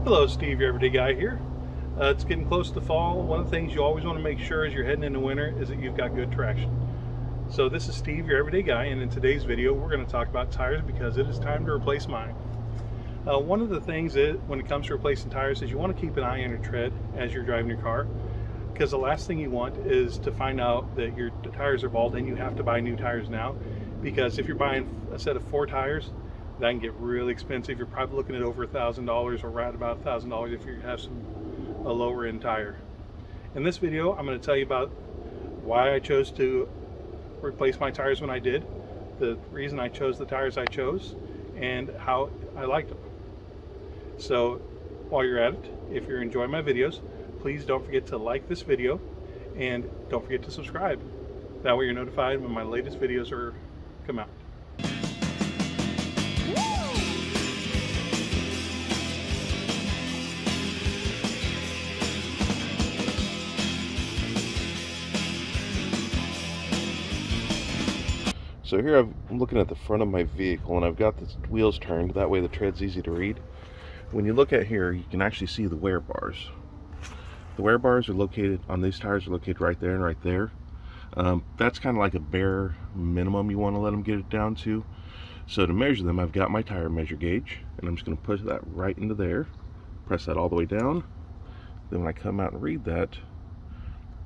Hello, Steve, your everyday guy here. It's getting close to fall. One of the things you always want to make sure as you're heading into winter is that you've got good traction. So this is Steve, your everyday guy, and in today's video we're going to talk about tires because it is time to replace mine. One of the things that when it comes to replacing tires is you want to keep an eye on your tread as you're driving your car, because the last thing you want is to find out that your tires are bald and you have to buy new tires now, because if you're buying a set of 4 tires, that can get really expensive. You're probably looking at over $1,000 or right about $1,000 if you have a lower end tire. In this video, I'm going to tell you about why I chose to replace my tires when I did, the reason I chose the tires I chose, and how I liked them. So while you're at it, if you're enjoying my videos, please don't forget to like this video and don't forget to subscribe. That way you're notified when my latest videos come out. So here I'm looking at the front of my vehicle and I've got the wheels turned, that way the tread's easy to read. When you look at here, you can actually see the wear bars. The wear bars are located on these tires, are located right there and right there. That's kind of like a bare minimum you want to let them get it down to. So to measure them, I've got my tire measure gauge and I'm just going to push that right into there, press that all the way down. Then when I come out and read that,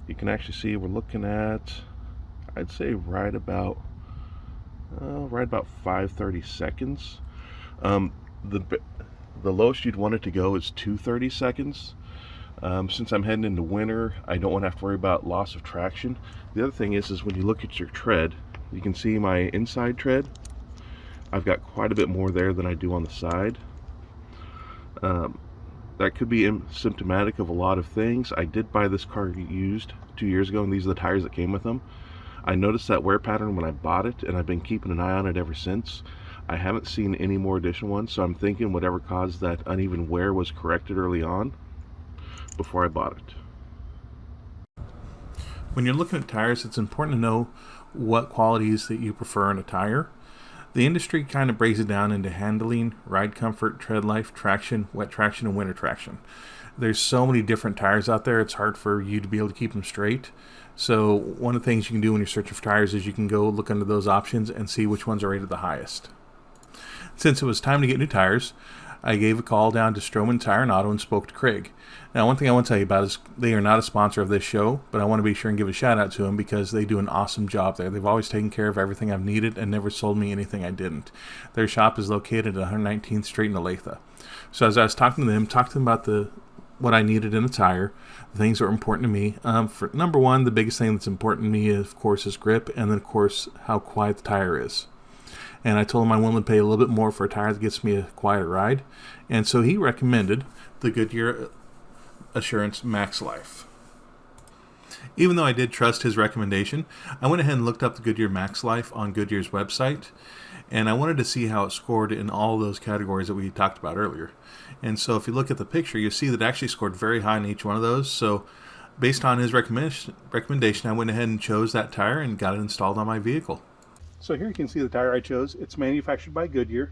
you can actually see we're looking at, I'd say right about 530 seconds. The lowest you'd want it to go is 230 seconds. Since I'm heading into winter, I don't want to have to worry about loss of traction. The other thing is when you look at your tread, you can see my inside tread. I've got quite a bit more there than I do on the side. That could be symptomatic of a lot of things. I did buy this car used 2 years ago, and these are the tires that came with them. I noticed that wear pattern when I bought it, and I've been keeping an eye on it ever since. I haven't seen any more additional ones, so I'm thinking whatever caused that uneven wear was corrected early on before I bought it. When you're looking at tires, it's important to know what qualities that you prefer in a tire. The industry kind of breaks it down into handling, ride comfort, tread life, traction, wet traction, and winter traction. There's so many different tires out there, it's hard for you to be able to keep them straight. So one of the things you can do when you're searching for tires is you can go look under those options and see which ones are rated the highest. Since it was time to get new tires, I gave a call down to Stroman Tire and Auto and spoke to Craig. Now, one thing I want to tell you about is they are not a sponsor of this show, but I want to be sure and give a shout out to them because they do an awesome job there. They've always taken care of everything I've needed and never sold me anything I didn't. Their shop is located at 119th Street in Olathe. So as I was talking to them about what I needed in a tire, the things that were important to me. For number one, the biggest thing that's important to me, of course, is grip, and then, of course, how quiet the tire is. And I told him I'm willing to pay a little bit more for a tire that gets me a quieter ride. And so he recommended the Goodyear Assurance Max Life. Even though I did trust his recommendation, I went ahead and looked up the Goodyear Max Life on Goodyear's website, and I wanted to see how it scored in all those categories that we talked about earlier. And so if you look at the picture, you'll see that it actually scored very high in each one of those. So based on his recommendation, I went ahead and chose that tire and got it installed on my vehicle. So here you can see the tire I chose. It's manufactured by Goodyear.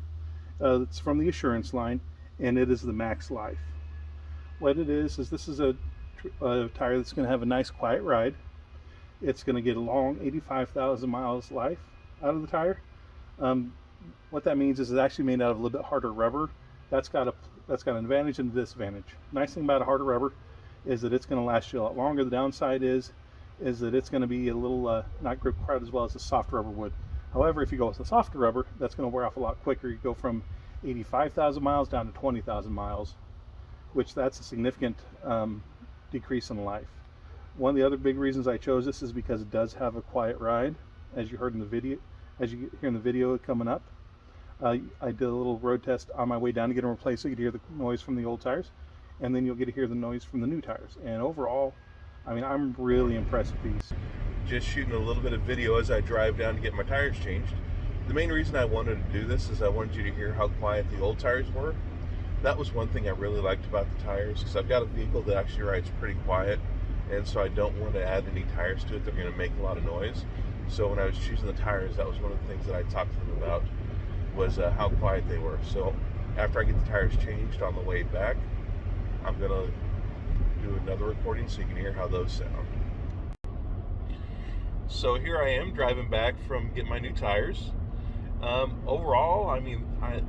It's from the Assurance line, and it is the Max Life. What it is this is a tire that's going to have a nice quiet ride. It's going to get a long 85,000 miles life out of the tire. What that means is it's actually made out of a little bit harder rubber. That's got an advantage and a disadvantage. Nice thing about a harder rubber is that it's going to last you a lot longer. The downside is that it's going to be a little not grip quite as well as a soft rubber would. However, if you go with a softer rubber, that's going to wear off a lot quicker. You go from 85,000 miles down to 20,000 miles, which that's a significant decrease in life. One of the other big reasons I chose this is because it does have a quiet ride, as you heard in the video, as you hear in the video coming up. I did a little road test on my way down to get them replaced so you could hear the noise from the old tires, and then you'll get to hear the noise from the new tires. And overall, I mean, I'm really impressed with these. Just shooting a little bit of video as I drive down to get my tires changed. The main reason I wanted to do this is I wanted you to hear how quiet the old tires were. That was one thing I really liked about the tires, because I've got a vehicle that actually rides pretty quiet, and so I don't want to add any tires to it that are going to make a lot of noise. So when I was choosing the tires, that was one of the things that I talked to them about, was how quiet they were. So after I get the tires changed on the way back, I'm gonna do another recording so you can hear how those sound. So here I am driving back from getting my new tires. Overall, I mean,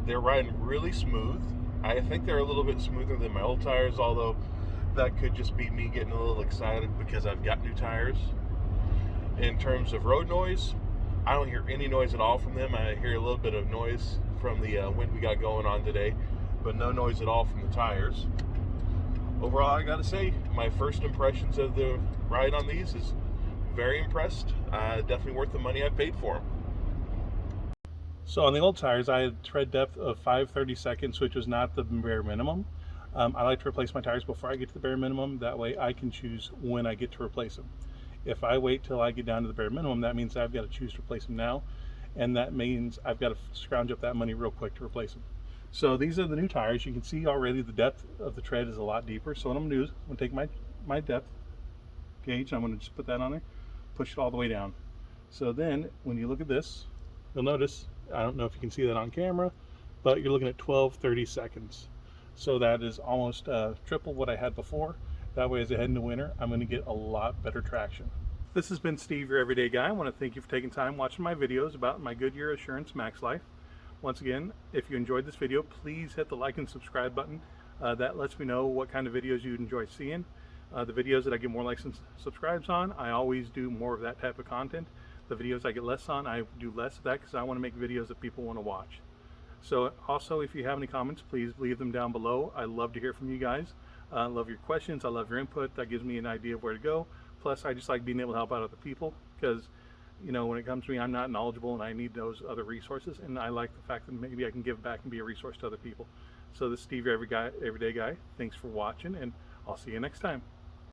they're riding really smooth. I think they're a little bit smoother than my old tires, although that could just be me getting a little excited because I've got new tires. In terms of road noise, I don't hear any noise at all from them. I hear a little bit of noise from the wind we got going on today, but no noise at all from the tires. Overall, I gotta say, my first impressions of the ride on these is very impressed. Definitely worth the money I paid for them. So on the old tires, I had tread depth of 5/32, which was not the bare minimum. I like to replace my tires before I get to the bare minimum. That way I can choose when I get to replace them. If I wait till I get down to the bare minimum, that means I've got to choose to replace them now. And that means I've got to scrounge up that money real quick to replace them. So these are the new tires. You can see already the depth of the tread is a lot deeper. So what I'm going to do is I'm going to take my depth gauge. I'm going to just put that on there, push it all the way down. So then when you look at this, you'll notice, I don't know if you can see that on camera, but you're looking at 12/32. So that is almost triple what I had before. That way, as I head into winter, I'm going to get a lot better traction. This has been Steve, your everyday guy. I want to thank you for taking time watching my videos about my Goodyear Assurance Max Life. Once again, if you enjoyed this video, please hit the like and subscribe button. That lets me know what kind of videos you'd enjoy seeing. The videos that I get more likes and subscribes on, I always do more of that type of content. The videos I get less on, I do less of that because I want to make videos that people want to watch. So also, if you have any comments, please leave them down below. I love to hear from you guys. I love your questions. I love your input. That gives me an idea of where to go. Plus, I just like being able to help out other people because, you know, when it comes to me, I'm not knowledgeable and I need those other resources. And I like the fact that maybe I can give back and be a resource to other people. So this is Steve, your everyday guy. Thanks for watching, and I'll see you next time.